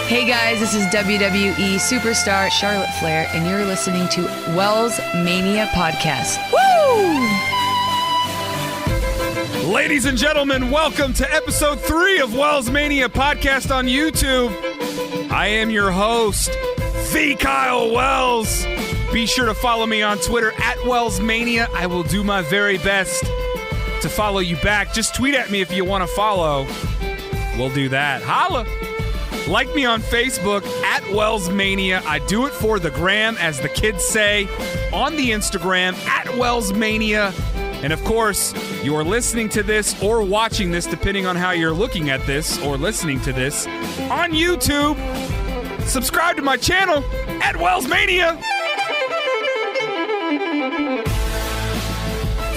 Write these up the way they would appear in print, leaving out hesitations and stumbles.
Hey guys, this is WWE Superstar Charlotte Flair, and you're listening to WellsMania Podcast. Woo! Ladies and gentlemen, welcome to episode 3 of WellsMania Podcast on YouTube. I am your host, the Kyle Wells. Be sure to follow me on Twitter at WellsMania. I will do my very best to follow you back. Just tweet at me if you want to follow. We'll do that. Holla! Like me on Facebook at WellsMania. I do it for the gram, as the kids say, on the Instagram at WellsMania. And of course, you're listening to this or watching this, depending on how you're looking at this or listening to this, on YouTube. Subscribe to my channel at WellsMania.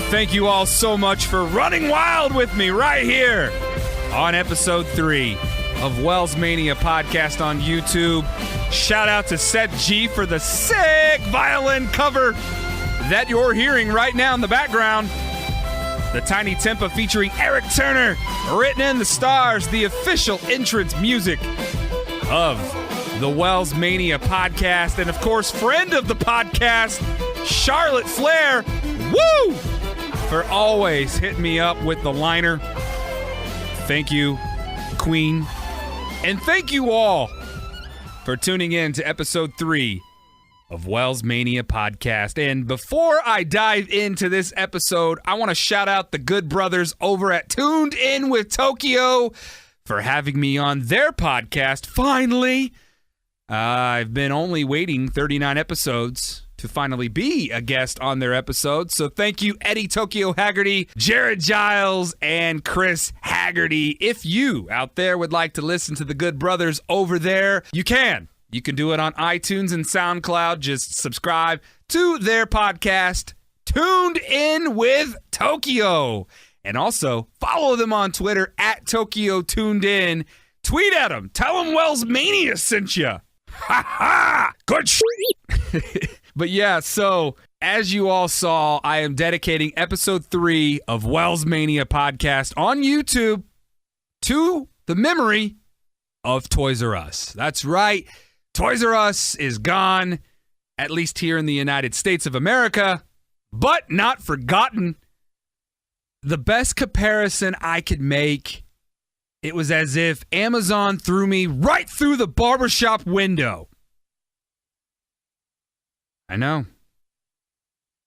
Thank you all so much for running wild with me right here on episode 3 of WellsMania Podcast on YouTube. Shout out to Seth G for the sick violin cover that you're hearing right now in the background. The Tinie Tempah featuring Eric Turner, Written in the Stars, the official entrance music of the WellsMania Podcast. And of course, friend of the podcast, Charlotte Flair, woo! For always hitting me up with the liner. Thank you, Queen. And thank you all for tuning in to episode 3 of WellsMania Podcast. And before I dive into this episode, I want to shout out the good brothers over at Tuned In with Tokyo for having me on their podcast. Finally, I've been only waiting 39 episodes to finally be a guest on their episode. So thank you, Eddie Tokyo Haggerty, Jared Giles, and Chris Haggerty. If you out there would like to listen to the good brothers over there, you can. You can do it on iTunes and SoundCloud. Just subscribe to their podcast, Tuned In with Tokyo. And also follow them on Twitter at Tokyo Tuned In. Tweet at them. Tell them WellsMania sent you. Ha ha! Good shit. But yeah, so as you all saw, I am dedicating episode 3 of WellsMania Podcast on YouTube to the memory of Toys R Us. That's right. Toys R Us is gone, at least here in the United States of America, but not forgotten. The best comparison I could make, it was as if Amazon threw me right through the barbershop window. I know.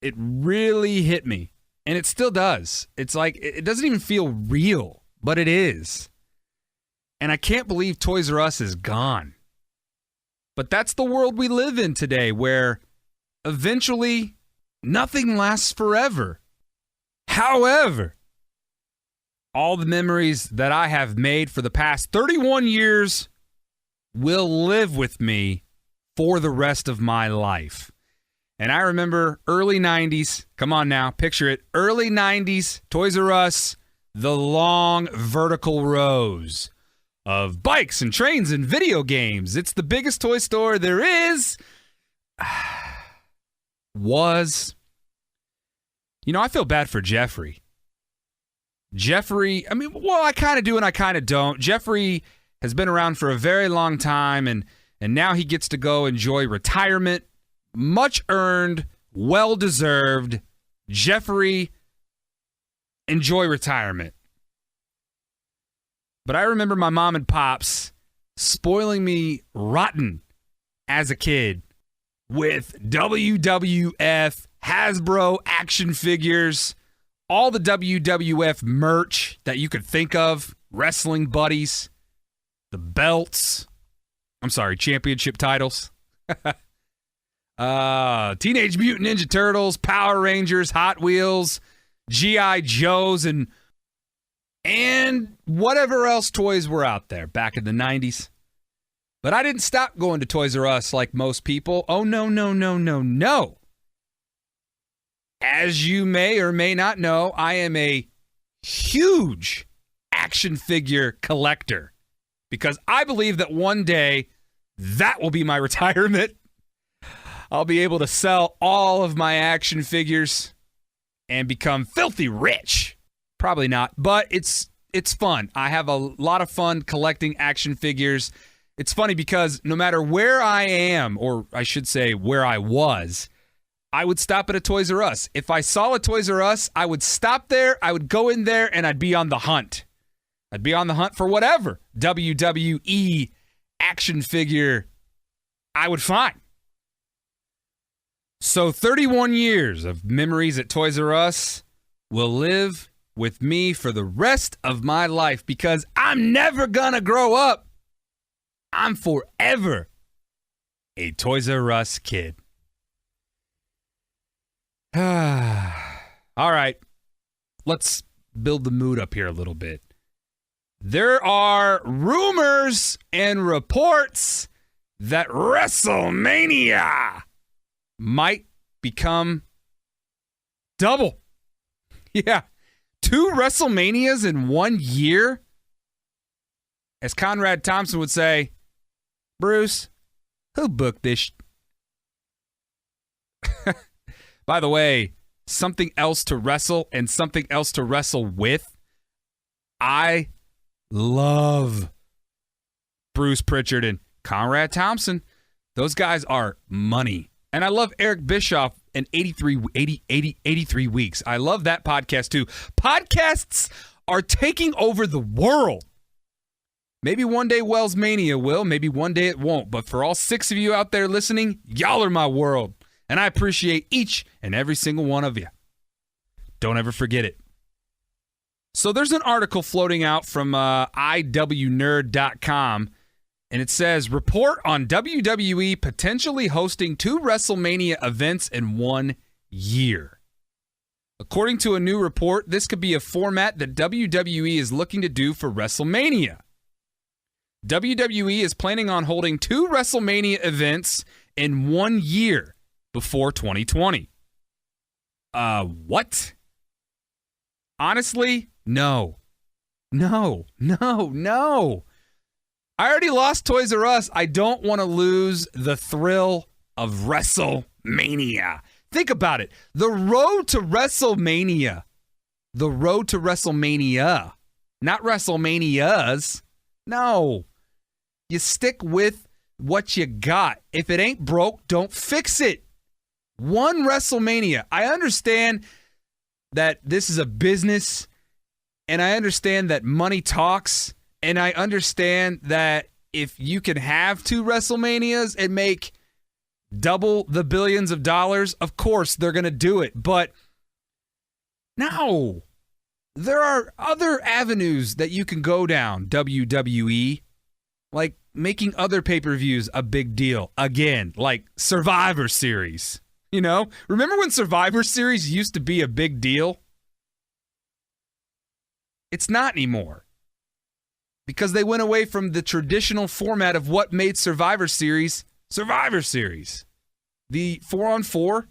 It really hit me. And it still does. It's like, it doesn't even feel real, but it is. And I can't believe Toys R Us is gone. But that's the world we live in today, where eventually nothing lasts forever. However, all the memories that I have made for the past 31 years will live with me for the rest of my life. And I remember early 90s, come on now, picture it, early 90s, Toys R Us, the long vertical rows of bikes and trains and video games. It's the biggest toy store there is. Was. You know, I feel bad for Jeffrey. I mean, well, I kind of do and I kind of don't. Jeffrey has been around for a very long time, and now he gets to go enjoy retirement. Much earned, well-deserved. Jeffrey, enjoy retirement. But I remember my mom and pops spoiling me rotten as a kid with WWF, Hasbro action figures, all the WWF merch that you could think of, wrestling buddies, the belts, championship titles. Teenage Mutant Ninja Turtles, Power Rangers, Hot Wheels, G.I. Joes, and whatever else toys were out there back in the 90s. But I didn't stop going to Toys R Us like most people. Oh, no. As you may or may not know, I am a huge action figure collector because I believe that one day that will be my retirement. I'll be able to sell all of my action figures and become filthy rich. Probably not, but it's fun. I have a lot of fun collecting action figures, It's funny because no matter where I am, or I should say where I was, I would stop at a Toys R Us. If I saw a Toys R Us, I would stop there, I would go in there, and I'd be on the hunt. I'd be on the hunt for whatever WWE action figure I would find. So 31 years of memories at Toys R Us will live with me for the rest of my life because I'm never gonna grow up. I'm forever a Toys R Us kid. All right, let's build the mood up here a little bit. There are rumors and reports that WrestleMania might become double. Yeah, 2 WrestleManias in 1 year? As Conrad Thompson would say, Bruce, who booked this? By the way, something else to wrestle and something else to wrestle with. I love Bruce Pritchard and Conrad Thompson. Those guys are money. And I love Eric Bischoff and 83 weeks. I love that podcast too. Podcasts are taking over the world. Maybe one day WellsMania will. Maybe one day it won't. But for all 6 of you out there listening, y'all are my world. And I appreciate each and every single one of you. Don't ever forget it. So there's an article floating out from iwnerd.com, and it says, report on WWE potentially hosting 2 WrestleMania events in 1 year. According to a new report, this could be a format that WWE is looking to do for WrestleMania. WWE is planning on holding 2 WrestleMania events in 1 year before 2020. What? Honestly, no. I already lost Toys R Us. I don't want to lose the thrill of WrestleMania. Think about it. The road to WrestleMania. Not WrestleManias. No. You stick with what you got. If it ain't broke, don't fix it. 1 WrestleMania. I understand that this is a business, and I understand that money talks, and I understand that if you can have 2 WrestleManias and make double the billions of dollars, of course they're going to do it. But no, there are other avenues that you can go down, WWE, like making other pay-per-views a big deal. Again, like Survivor Series. You know, remember when Survivor Series used to be a big deal? It's not anymore. Because they went away from the traditional format of what made Survivor Series. The 4-on-4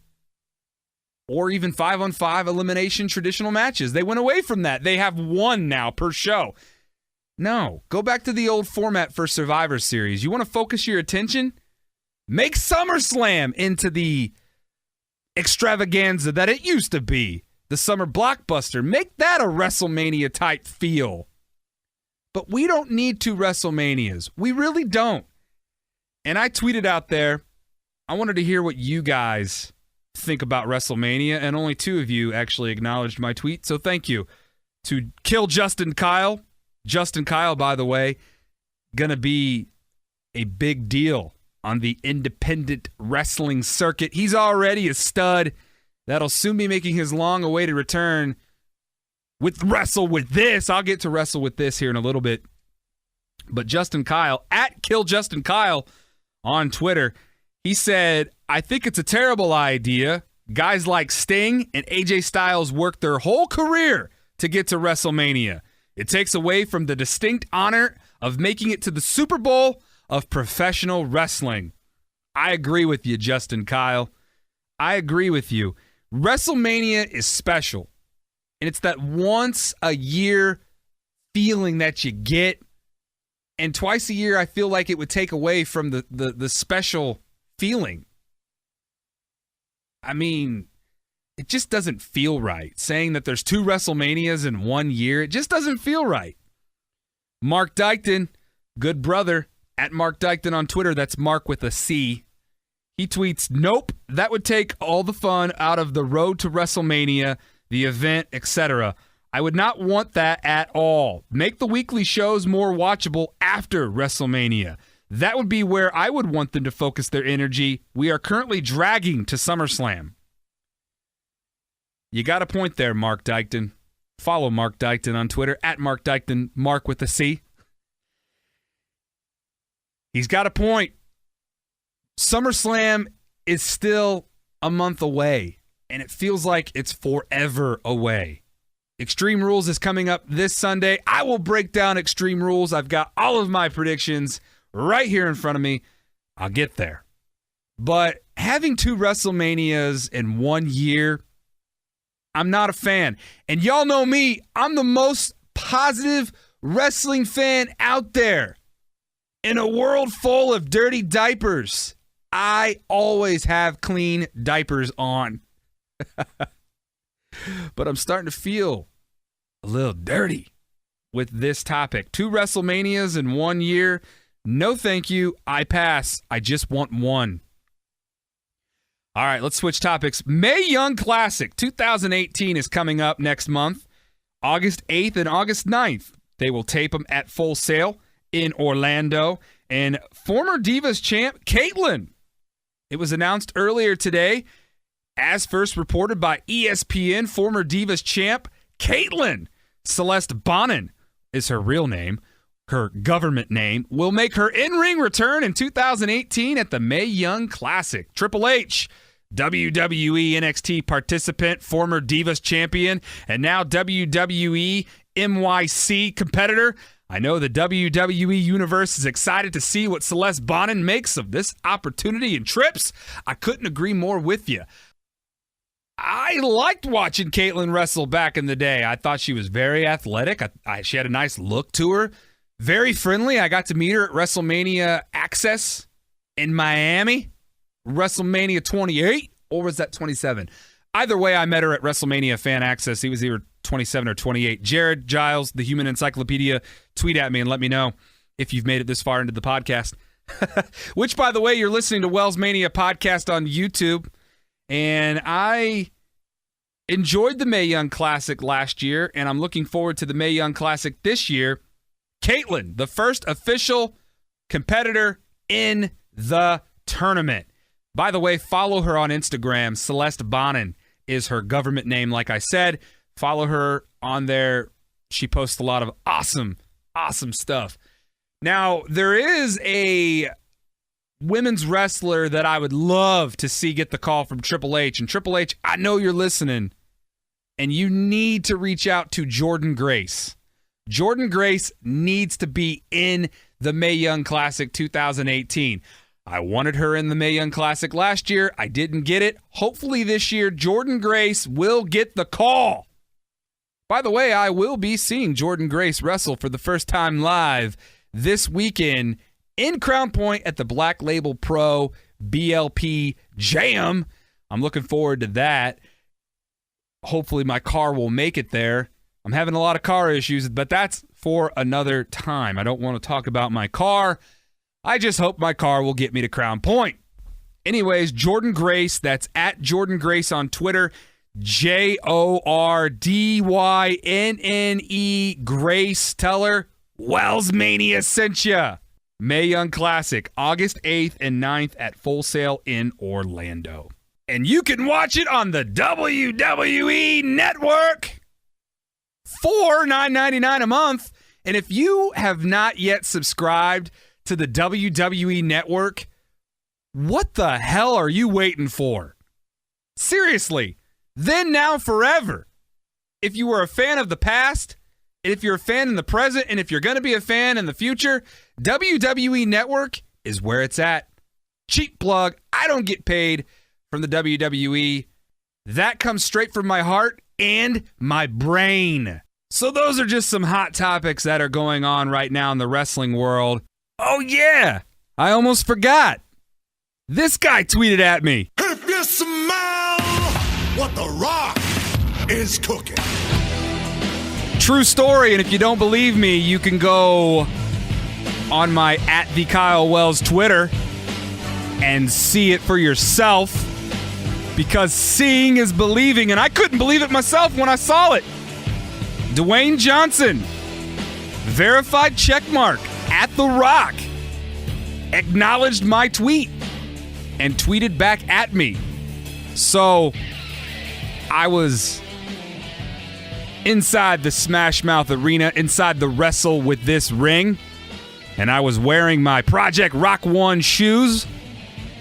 or even 5-on-5 elimination traditional matches. They went away from that. They have 1 now per show. No, go back to the old format for Survivor Series. You want to focus your attention? Make SummerSlam into the extravaganza that it used to be. The summer blockbuster. Make that a WrestleMania type feel. But we don't need 2 WrestleManias. We really don't. And I tweeted out there, I wanted to hear what you guys think about WrestleMania, and only 2 of you actually acknowledged my tweet, so thank you. To Kill Justin Kyle. Justin Kyle, by the way, gonna be a big deal on the independent wrestling circuit. He's already a stud. That'll soon be making his long-awaited return with Wrestle With This. I'll get to Wrestle With This here in a little bit. But Justin Kyle, at Kill Justin Kyle on Twitter, he said, I think it's a terrible idea. Guys like Sting and AJ Styles worked their whole career to get to WrestleMania. It takes away from the distinct honor of making it to the Super Bowl of professional wrestling. I agree with you, Justin Kyle. I agree with you. WrestleMania is special. And it's that once a year feeling that you get. And twice a year, I feel like it would take away from the special feeling. I mean, it just doesn't feel right. Saying that there's 2 WrestleManias in 1 year, it just doesn't feel right. Mark Dykton, good brother, At Mark Dykton on Twitter, that's Mark with a C. He tweets, nope, that would take all the fun out of the road to WrestleMania, the event, etc. I would not want that at all. Make the weekly shows more watchable after WrestleMania. That would be where I would want them to focus their energy. We are currently dragging to SummerSlam. You got a point there, Mark Dykton. Follow Mark Dykton on Twitter, at Mark Dykton, Mark with a C. He's got a point. SummerSlam is still a month away, and it feels like it's forever away. Extreme Rules is coming up this Sunday. I will break down Extreme Rules. I've got all of my predictions right here in front of me. I'll get there. But having 2 WrestleManias in 1 year, I'm not a fan. And y'all know me, I'm the most positive wrestling fan out there. In a world full of dirty diapers, I always have clean diapers on. But I'm starting to feel a little dirty with this topic. 2 WrestleManias in 1 year. No thank you. I pass. I just want one. All right, let's switch topics. Mae Young Classic 2018 is coming up next month, August 8th and August 9th. They will tape them at Full Sail in Orlando. And former Divas champ Caitlyn, it was announced earlier today, as first reported by ESPN, former Divas champ Caitlyn Celeste Bonin is her real name. Her government name will make her in-ring return in 2018 at the Mae Young Classic. Triple H, WWE NXT participant, former Divas champion, and now WWE NYC competitor. I know the WWE Universe is excited to see what Celeste Bonin makes of this opportunity and trips. I couldn't agree more with you. I liked watching Caitlyn wrestle back in the day. I thought she was very athletic. She had a nice look to her. Very friendly. I got to meet her at WrestleMania Access in Miami. WrestleMania 28, or was that 27? Either way, I met her at WrestleMania Fan Access. He was either 27 or 28. Jared Giles, the Human Encyclopedia, tweet at me and let me know if you've made it this far into the podcast. Which, by the way, you're listening to WellsMania podcast on YouTube. And I enjoyed the Mae Young Classic last year, and I'm looking forward to the Mae Young Classic this year. Caitlyn, the first official competitor in the tournament. By the way, follow her on Instagram. Celeste Bonin is her government name, like I said. Follow her on there. She posts a lot of awesome stuff. Now, there is a women's wrestler that I would love to see get the call from Triple H. And Triple H, I know you're listening, and you need to reach out to Jordynne Grace. Jordynne Grace needs to be in the Mae Young Classic 2018. I wanted her in the Mae Young Classic last year. I didn't get it. Hopefully this year, Jordynne Grace will get the call. By the way, I will be seeing Jordynne Grace wrestle for the first time live this weekend in Crown Point at the Black Label Pro BLP Jam. I'm looking forward to that. Hopefully my car will make it there. I'm having a lot of car issues, but that's for another time. I don't want to talk about my car. I just hope my car will get me to Crown Point. Anyways, Jordynne Grace, that's at Jordynne Grace on Twitter, JORDYNNE Grace. Tell her WellsMania sent ya. Mae Young Classic, August 8th and 9th at Full Sail in Orlando. And you can watch it on the WWE Network for $9.99 a month. And if you have not yet subscribed to the WWE Network, what the hell are you waiting for? Seriously, then, now, forever. If you were a fan of the past, and if you're a fan in the present, and if you're going to be a fan in the future, WWE Network is where it's at. Cheap plug. I don't get paid from the WWE. That comes straight from my heart and my brain. So those are just some hot topics that are going on right now in the wrestling world. Oh, yeah. I almost forgot. This guy tweeted at me. If you smell what The Rock is cooking. True story, and if you don't believe me, you can go on my @TheKyleWells Twitter and see it for yourself, because seeing is believing, and I couldn't believe it myself when I saw it. Dwayne Johnson, verified checkmark at The Rock, acknowledged my tweet and tweeted back at me. So I was inside the Smash Mouth Arena, inside the Wrestle with this ring, and I was wearing my Project Rock 1 shoes,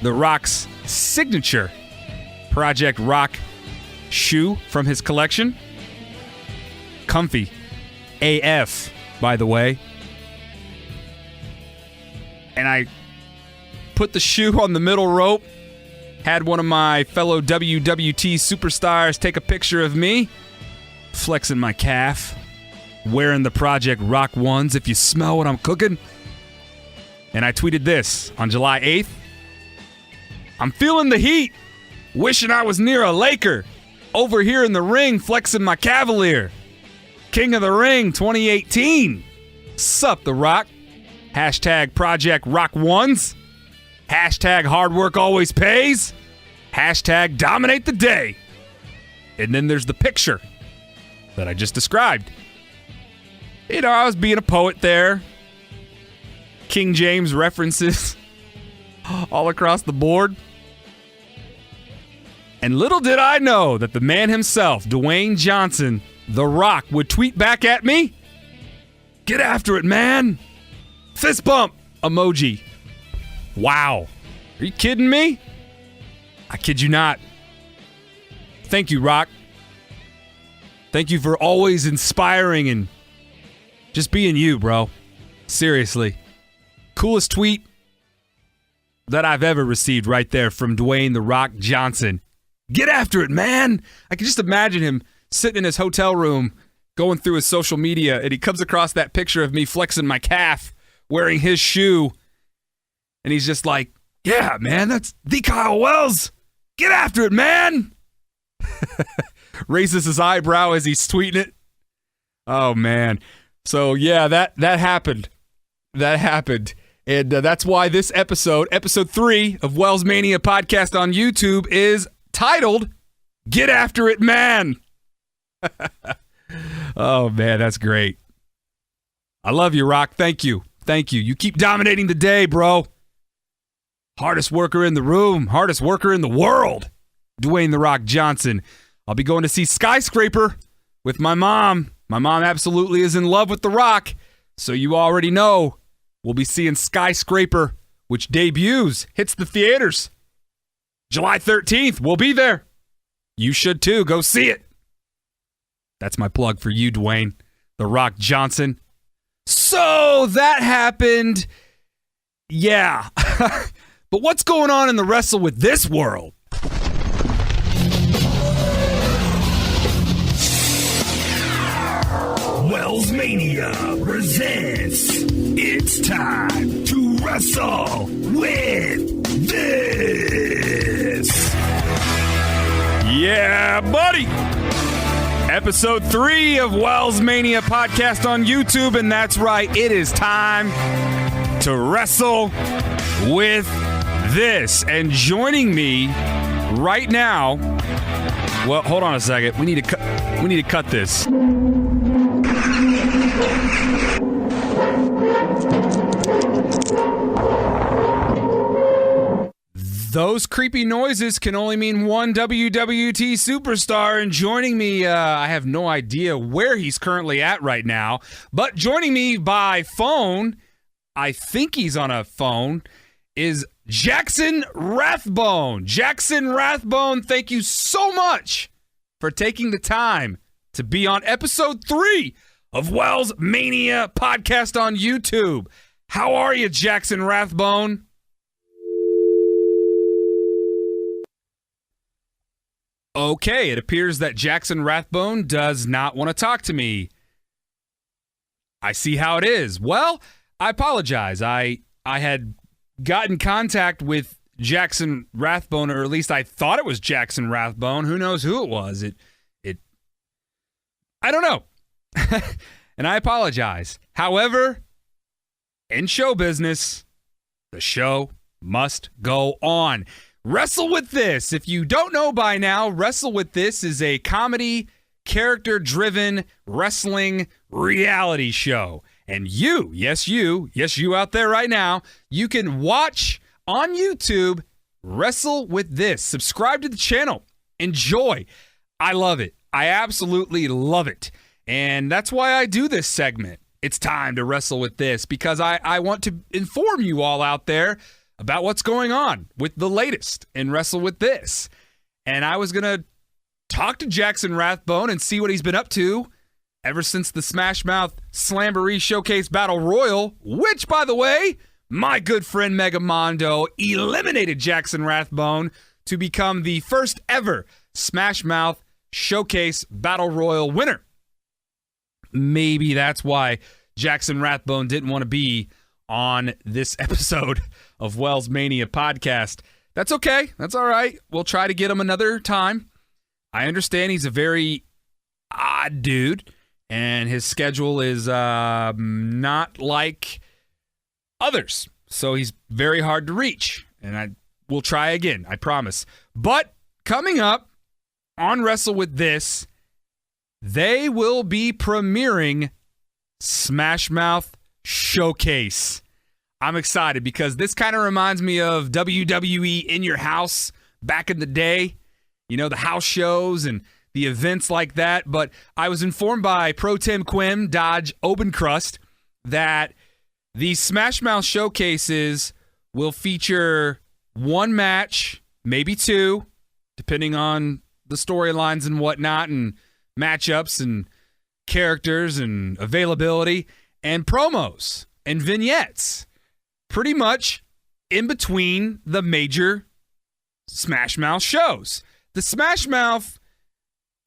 The Rock's signature Project Rock shoe from his collection. Comfy AF, by the way. And I put the shoe on the middle rope, had one of my fellow WWT superstars take a picture of me, flexing my calf, wearing the Project Rock 1s, if you smell what I'm cooking. And I tweeted this on July 8th. I'm feeling the heat, wishing I was near a Laker, over here in the ring flexing my Cavalier. King of the Ring 2018. Sup, The Rock? Hashtag Project Rock 1s. Hashtag hard work always pays. Hashtag dominate the day. And then there's the picture that I just described. You know, I was being a poet there. King James references all across the board. And little did I know that the man himself, Dwayne Johnson, The Rock, would tweet back at me. Get after it, man. Fist bump emoji. Wow. Are you kidding me? I kid you not. Thank you, Rock. Thank you for always inspiring and just being you, bro. Seriously. Coolest tweet that I've ever received right there from Dwayne The Rock Johnson. Get after it, man. I can just imagine him sitting in his hotel room going through his social media, and he comes across that picture of me flexing my calf wearing his shoe, and he's just like, yeah, man, that's the Kyle Wells. Get after it, man. Raises his eyebrow as he's tweeting it. Oh, man. So, yeah, that happened. That happened. And that's why this episode 3 of WellsMania podcast on YouTube is titled, Get After It, Man. Oh, man, that's great. I love you, Rock. Thank you. Thank you. You keep dominating the day, bro. Hardest worker in the room. Hardest worker in the world. Dwayne The Rock Johnson. I'll be going to see Skyscraper with my mom. My mom absolutely is in love with The Rock. So you already know we'll be seeing Skyscraper, which hits the theaters July 13th. We'll be there. You should too. Go see it. That's my plug for you, Dwayne The Rock Johnson. So that happened. Yeah. But what's going on in the Wrestle with this world? WellsMania presents It's Time to Wrestle with This. Yeah, buddy. Episode 3 of WellsMania podcast on YouTube, and that's right, it is time to wrestle with this. And joining me right now, well, hold on a second. We need to cut this. Those creepy noises can only mean one WWT superstar, and joining me, I have no idea where he's currently at right now, but joining me by phone, I think he's on a phone, is Jacksinn Wrathbone. Jacksinn Wrathbone, thank you so much for taking the time to be on episode 3 of WellsMania podcast on YouTube. How are you, Jacksinn Wrathbone? Okay, it appears that Jacksinn Wrathbone does not want to talk to me. I see how it is. Well, I apologize. I had gotten contact with Jacksinn Wrathbone, or at least I thought it was Jacksinn Wrathbone. Who knows who it was? I don't know. And I apologize. However, in show business, the show must go on. Wrestle with This. If you don't know by now, Wrestle with This is a comedy, character-driven wrestling reality show. And you out there right now, you can watch on YouTube Wrestle with This. Subscribe to the channel. Enjoy. I love it. I absolutely love it. And that's why I do this segment. It's time to wrestle with this because I want to inform you all out there about what's going on with the latest in Wrestle with This. And I was going to talk to Jacksinn Wrathbone and see what he's been up to ever since the Smash Mouth Slamboree Showcase Battle Royal, which, by the way, my good friend Megamondo eliminated Jacksinn Wrathbone to become the first ever Smash Mouth Showcase Battle Royal winner. Maybe that's why Jacksinn Wrathbone didn't want to be on this episode of WellsMania podcast. That's okay. That's all right. We'll try to get him another time. I understand he's a very odd dude, and his schedule is not like others. So he's very hard to reach, and I will try again, I promise. But coming up on Wrestle with This, they will be premiering Smash Mouth Showcase. I'm excited because this kind of reminds me of WWE In Your House back in the day. You know, the house shows and the events like that. But I was informed by Pro Tem Quim Dodge Obencrust that these Smash Mouth Showcases will feature one match, maybe two, depending on the storylines and whatnot, and matchups and characters and availability, and promos and vignettes, pretty much in between the major Smash Mouth shows. The Smash Mouth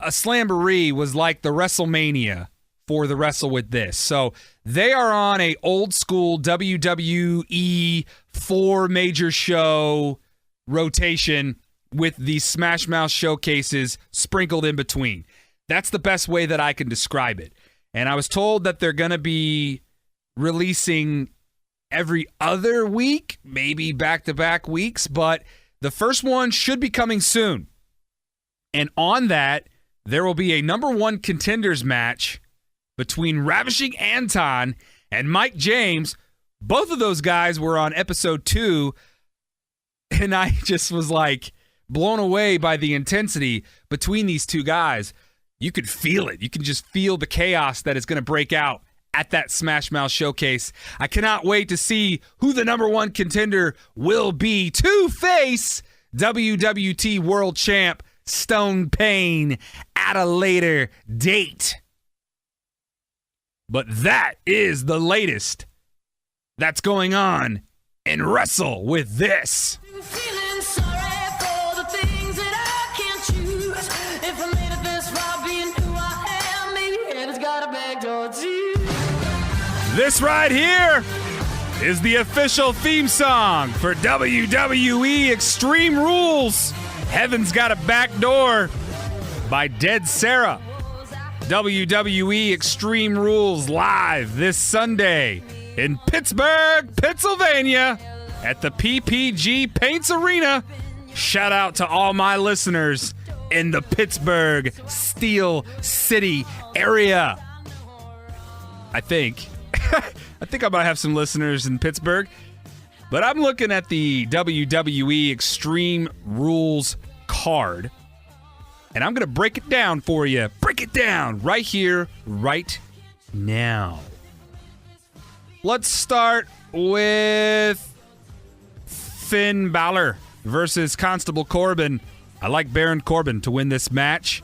Slamboree was like the WrestleMania for the Wrestle with This. So they are on a old school WWE 4 major show rotation with these Smash Mouth showcases sprinkled in between. That's the best way that I can describe it. And I was told that they're going to be releasing every other week, maybe back-to-back weeks, but the first one should be coming soon. And on that, there will be a number one contenders match between Ravishing Anton and Mike James. Both of those guys were on episode 2, and I just was like blown away by the intensity between these two guys. You could feel it. You can just feel the chaos that is going to break out at that Smash Mouth Showcase. I cannot wait to see who the number one contender will be to face WWT World Champ Stone Payne at a later date. But that is the latest that's going on in Wrestle with This. This right here is the official theme song for WWE Extreme Rules. Heaven's Got a Back Door by Dead Sarah. WWE Extreme Rules live this Sunday in Pittsburgh, Pennsylvania at the PPG Paints Arena. Shout out to all my listeners in the Pittsburgh Steel City area. I think I might have some listeners in Pittsburgh, but I'm looking at the WWE Extreme Rules card, and I'm going to break it down for you. Break it down right here, right now. Let's start with Finn Balor versus Constable Corbin. I like Baron Corbin to win this match.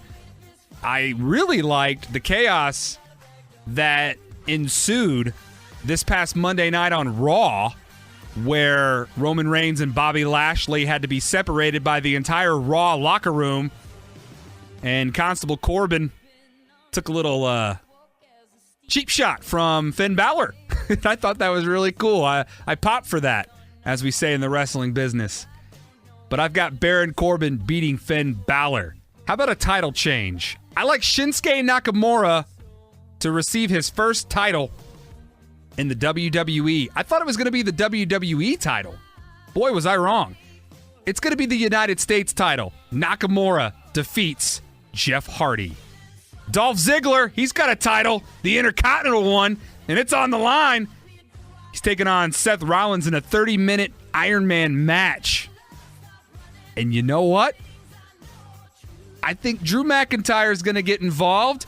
I really liked the chaos that ensued this past Monday night on Raw, where Roman Reigns and Bobby Lashley had to be separated by the entire Raw locker room, and Constable Corbin took a little cheap shot from Finn Balor. I thought that was really cool. I popped for that, as we say in the wrestling business. But I've got Baron Corbin beating Finn Balor. How about a title change? I like Shinsuke Nakamura to receive his first title in the WWE. I thought it was going to be the WWE title. Boy, was I wrong. It's going to be the United States title. Nakamura defeats Jeff Hardy. Dolph Ziggler, he's got a title, the Intercontinental one, and it's on the line. He's taking on Seth Rollins in a 30-minute Iron Man match. And you know what? I think Drew McIntyre is going to get involved,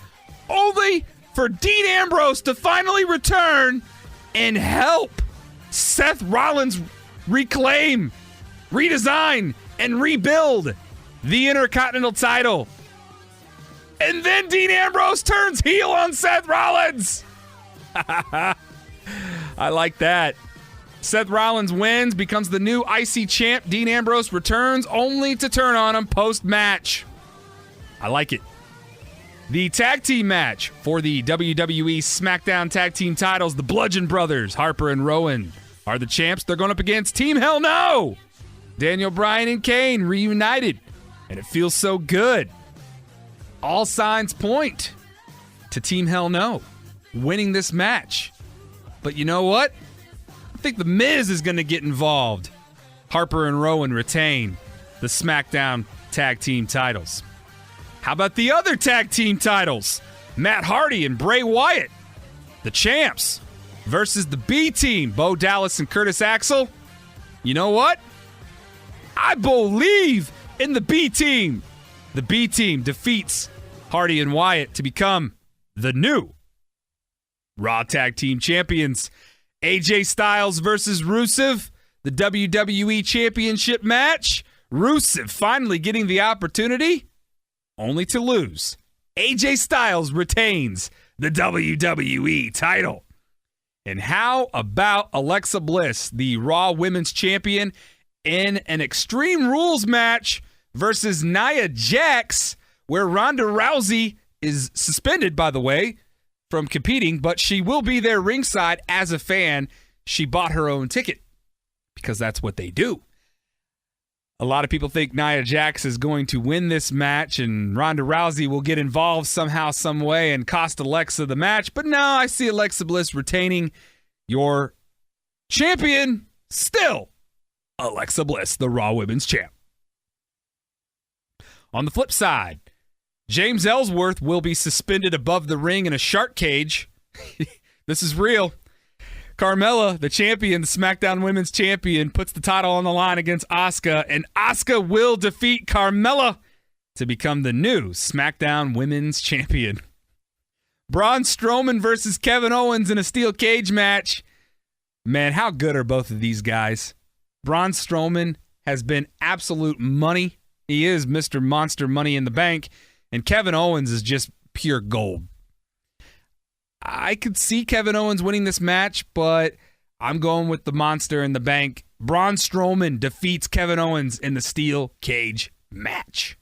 only for Dean Ambrose to finally return and help Seth Rollins reclaim, redesign, and rebuild the Intercontinental title. And then Dean Ambrose turns heel on Seth Rollins. I like that. Seth Rollins wins, becomes the new IC champ. Dean Ambrose returns only to turn on him post-match. I like it. The tag team match for the WWE SmackDown tag team titles, the Bludgeon Brothers, Harper and Rowan, are the champs. They're going up against Team Hell No. Daniel Bryan and Kane reunited, and it feels so good. All signs point to Team Hell No winning this match. But you know what? I think The Miz is going to get involved. Harper and Rowan retain the SmackDown tag team titles. How about the other tag team titles? Matt Hardy and Bray Wyatt, the champs, versus the B team, Bo Dallas and Curtis Axel. You know what? I believe in the B team. The B team defeats Hardy and Wyatt to become the new Raw Tag Team Champions. AJ Styles versus Rusev, the WWE Championship match. Rusev finally getting the opportunity, only to lose. AJ Styles retains the WWE title. And how about Alexa Bliss, the Raw Women's Champion, in an Extreme Rules match versus Nia Jax, where Ronda Rousey is suspended, by the way, from competing, but she will be there ringside as a fan. She bought her own ticket because that's what they do. A lot of people think Nia Jax is going to win this match and Ronda Rousey will get involved somehow, some way, and cost Alexa the match. But no, I see Alexa Bliss retaining. Your champion, still Alexa Bliss, the Raw Women's Champ. On the flip side, James Ellsworth will be suspended above the ring in a shark cage. This is real. Carmella, the champion, the SmackDown Women's Champion, puts the title on the line against Asuka, and Asuka will defeat Carmella to become the new SmackDown Women's Champion. Braun Strowman versus Kevin Owens in a steel cage match. Man, how good are both of these guys? Braun Strowman has been absolute money. He is Mr. Monster Money in the Bank, and Kevin Owens is just pure gold. I could see Kevin Owens winning this match, but I'm going with the Monster in the Bank. Braun Strowman defeats Kevin Owens in the steel cage match.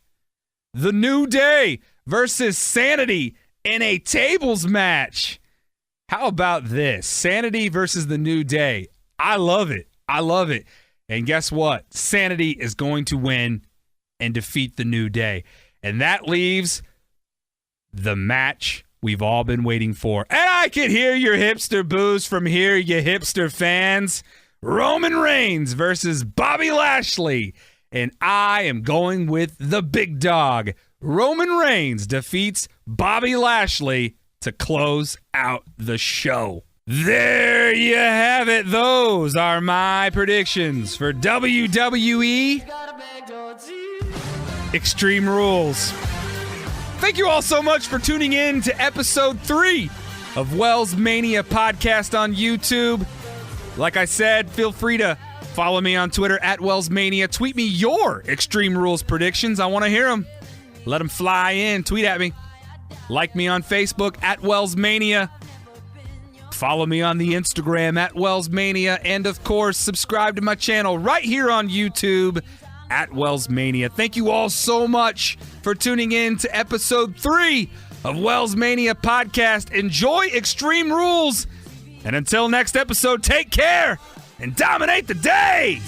The New Day versus Sanity in a tables match. How about this? Sanity versus the New Day. I love it. I love it. And guess what? Sanity is going to win and defeat the New Day. And that leaves the match we've all been waiting for. And I can hear your hipster boos from here, you hipster fans. Roman Reigns versus Bobby Lashley. And I am going with the big dog. Roman Reigns defeats Bobby Lashley to close out the show. There you have it. Those are my predictions for WWE Extreme Rules. Thank you all so much for tuning in to episode 3 of WellsMania podcast on YouTube. Like I said, feel free to follow me on Twitter at WellsMania. Tweet me your Extreme Rules predictions. I want to hear them. Let them fly in. Tweet at me. Like me on Facebook at WellsMania. Follow me on the Instagram at WellsMania. And, of course, subscribe to my channel right here on YouTube at WellsMania. Thank you all so much for tuning in to episode 3 of WellsMania podcast. Enjoy Extreme Rules. And until next episode, take care and dominate the day.